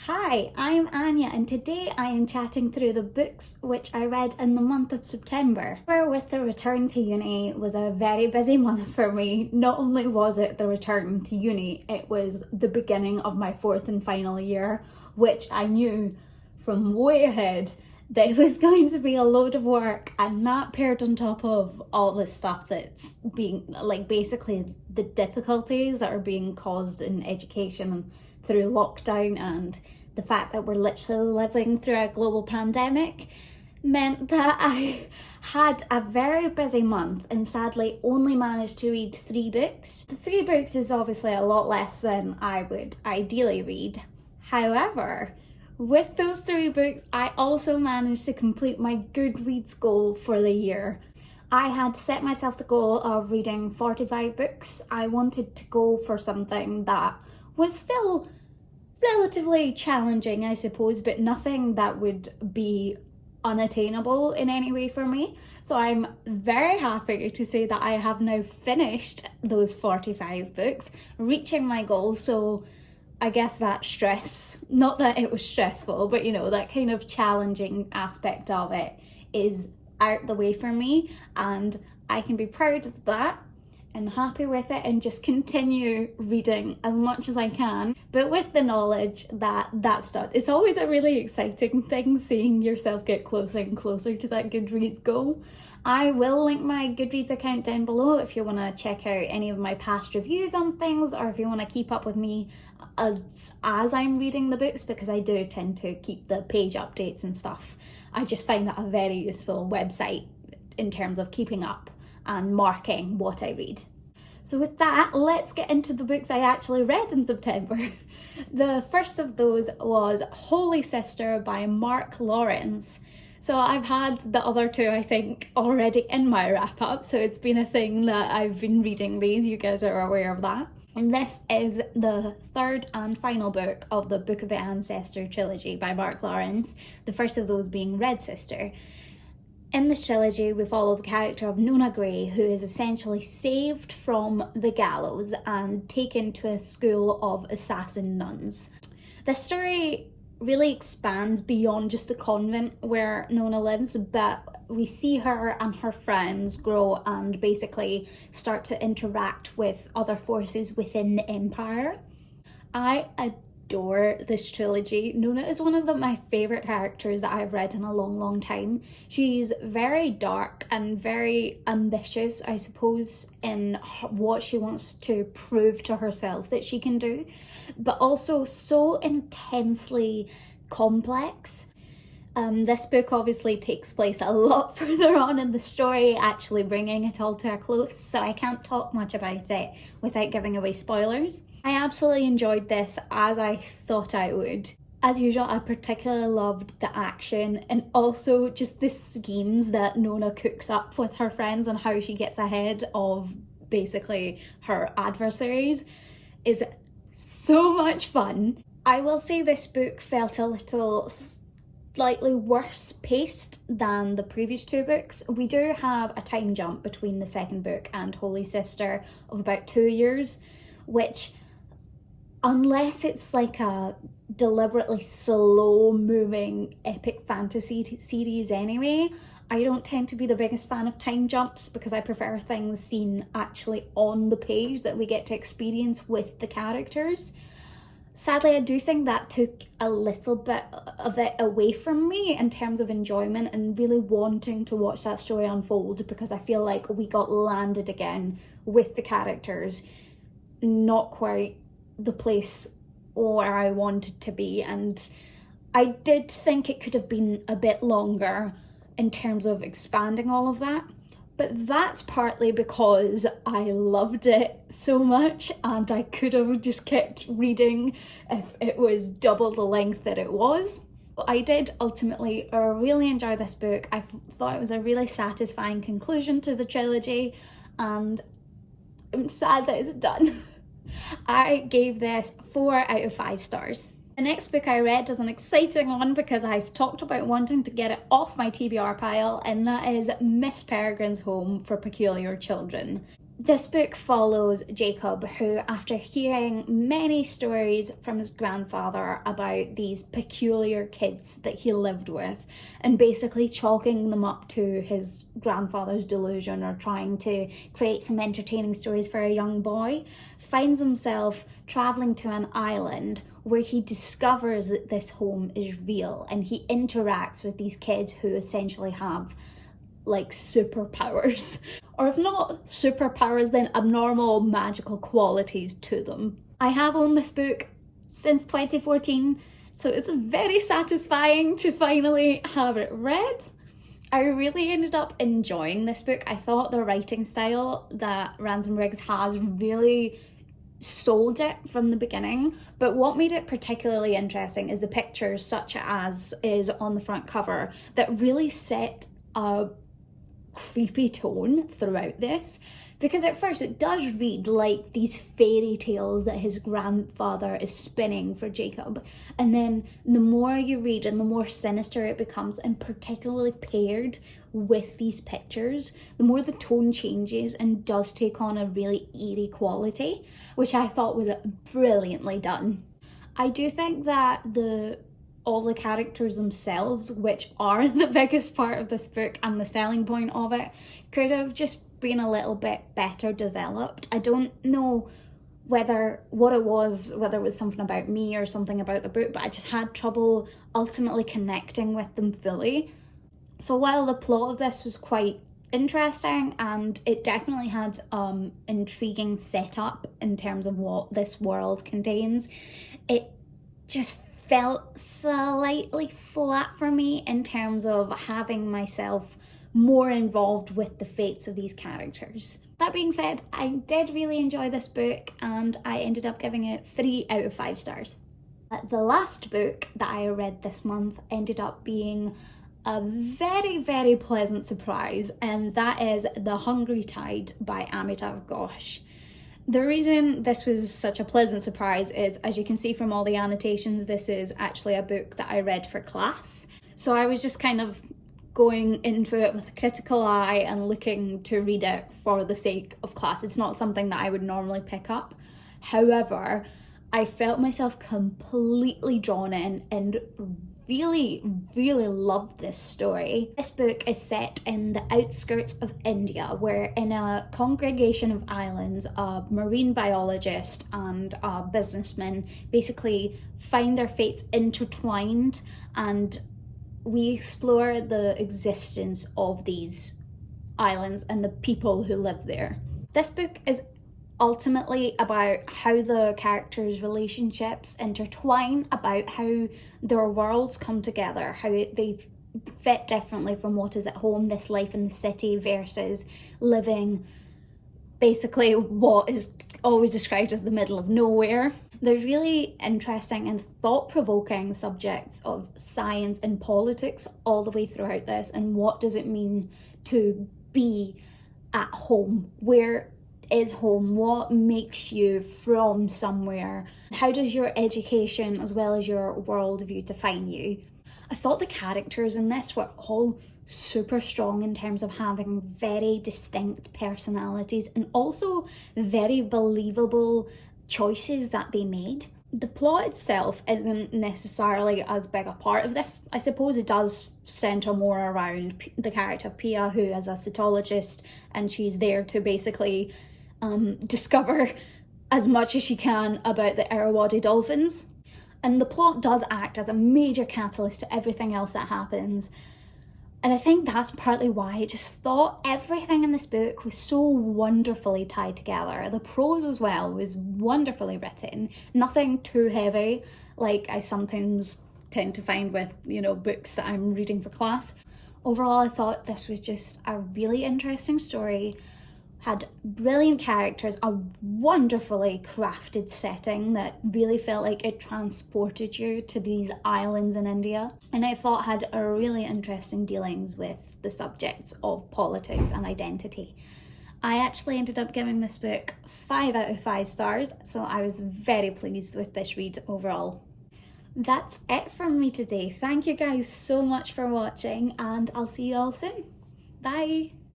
Hi, I'm Anya, and today I am chatting through the books which I read in the month of September. With the return to uni was a very busy month for me. Not only was it the return to uni, it was the beginning of my fourth and final year, which I knew from way ahead that it was going to be a load of work, and that paired on top of all the stuff that's being, basically the difficulties that are being caused in education through lockdown and the fact that we're literally living through a global pandemic meant that I had a very busy month and sadly only managed to read 3 books. The 3 books is obviously a lot less than I would ideally read. However, with those 3 books, I also managed to complete my Goodreads goal for the year. I had set myself the goal of reading 45 books. I wanted to go for something that was still relatively challenging, I suppose, but nothing that would be unattainable in any way for me. So I'm very happy to say that I have now finished those 45 books, reaching my goal. So I guess that stress, not that it was stressful, but that kind of challenging aspect of it is out the way for me, and I can be proud of that and happy with it and just continue reading as much as I can, but with the knowledge that that's done. It's always a really exciting thing seeing yourself get closer and closer to that Goodreads goal. I will link my Goodreads account down below if you want to check out any of my past reviews on things, or if you want to keep up with me as I'm reading the books, because I do tend to keep the page updates and stuff. I just find that a very useful website in terms of keeping up and marking what I read. So with that, let's get into the books I actually read in September. The first of those was Holy Sister by Mark Lawrence. So I've had the other 2, I think, already in my wrap up, so it's been a thing that I've been reading these, you guys are aware of that. And this is the 3rd and final book of the Book of the Ancestor trilogy by Mark Lawrence, the first of those being Red Sister. In this trilogy, we follow the character of Nona Gray, who is essentially saved from the gallows and taken to a school of assassin nuns. This story really expands beyond just the convent where Nona lives, but we see her and her friends grow and basically start to interact with other forces within the Empire. I adore this trilogy. Nona is one of my favourite characters that I've read in a long time. She's very dark and very ambitious, I suppose, in what she wants to prove to herself that she can do, but also so intensely complex. This book obviously takes place a lot further on in the story, actually bringing it all to a close, so I can't talk much about it without giving away spoilers. I absolutely enjoyed this, as I thought I would. As usual, I particularly loved the action and also just the schemes that Nona cooks up with her friends and how she gets ahead of basically her adversaries is so much fun. I will say this book felt a little slightly worse paced than the previous 2 books. We do have a time jump between the second book and Holy Sister of about 2 years, which, unless it's like a deliberately slow moving epic fantasy series anyway, I don't tend to be the biggest fan of time jumps because I prefer things seen actually on the page that we get to experience with the characters. Sadly, I do think that took a little bit of it away from me in terms of enjoyment and really wanting to watch that story unfold, because I feel like we got landed again with the characters not quite the place where I wanted to be, and I did think it could have been a bit longer in terms of expanding all of that. But that's partly because I loved it so much and I could have just kept reading if it was double the length that it was. I did ultimately really enjoy this book. I thought it was a really satisfying conclusion to the trilogy, and I'm sad that it's done. I gave this 4 out of 5 stars. The next book I read is an exciting one because I've talked about wanting to get it off my TBR pile, and that is Miss Peregrine's Home for Peculiar Children. This book follows Jacob, who, after hearing many stories from his grandfather about these peculiar kids that he lived with, and basically chalking them up to his grandfather's delusion or trying to create some entertaining stories for a young boy, finds himself travelling to an island where he discovers that this home is real, and he interacts with these kids who essentially have like superpowers, or if not superpowers, then abnormal magical qualities to them. I have owned this book since 2014, so it's very satisfying to finally have it read. I really ended up enjoying this book. I thought the writing style that Ransom Riggs has really sold it from the beginning, but what made it particularly interesting is the pictures, such as is on the front cover, that really set a creepy tone throughout this, because at first it does read like these fairy tales that his grandfather is spinning for Jacob, and then the more you read and the more sinister it becomes, and particularly paired with these pictures, the more the tone changes and does take on a really eerie quality, which I thought was brilliantly done. I do think that all the characters themselves, which are the biggest part of this book and the selling point of it, could have just been a little bit better developed. I don't know whether it was something about me or something about the book, but I just had trouble ultimately connecting with them fully. So while the plot of this was quite interesting and it definitely had intriguing setup in terms of what this world contains, it just felt slightly flat for me in terms of having myself more involved with the fates of these characters. That being said, I did really enjoy this book and I ended up giving it 3 out of 5 stars. The last book that I read this month ended up being a very, very pleasant surprise, and that is The Hungry Tide by Amitav Ghosh. The reason this was such a pleasant surprise is, as you can see from all the annotations, this is actually a book that I read for class. So I was just kind of going into it with a critical eye and looking to read it for the sake of class. It's not something that I would normally pick up. However, I felt myself completely drawn in and really loved this story. This book is set in the outskirts of India, where in a congregation of islands, a marine biologist and a businessman basically find their fates intertwined, and we explore the existence of these islands and the people who live there. This book is ultimately about how the characters' relationships intertwine, about how their worlds come together, how they fit differently from what is at home, this life in the city versus living basically what is always described as the middle of nowhere. There's really interesting and thought-provoking subjects of science and politics all the way throughout this, and what does it mean to be at home? Where is home? What makes you from somewhere? How does your education as well as your worldview define you? I thought the characters in this were all super strong in terms of having very distinct personalities and also very believable choices that they made. The plot itself isn't necessarily as big a part of this. I suppose it does centre more around the character of Pia, who is a cytologist, and she's there to basically discover as much as she can about the Irrawaddy dolphins. And the plot does act as a major catalyst to everything else that happens. And I think that's partly why I just thought everything in this book was so wonderfully tied together. The prose as well was wonderfully written, nothing too heavy like I sometimes tend to find with, books that I'm reading for class. Overall, I thought this was just a really interesting story, had brilliant characters, a wonderfully crafted setting that really felt like it transported you to these islands in India, and I thought had a really interesting dealings with the subjects of politics and identity. I actually ended up giving this book 5 out of 5 stars, so I was very pleased with this read overall. That's it from me today. Thank you guys so much for watching, and I'll see you all soon. Bye!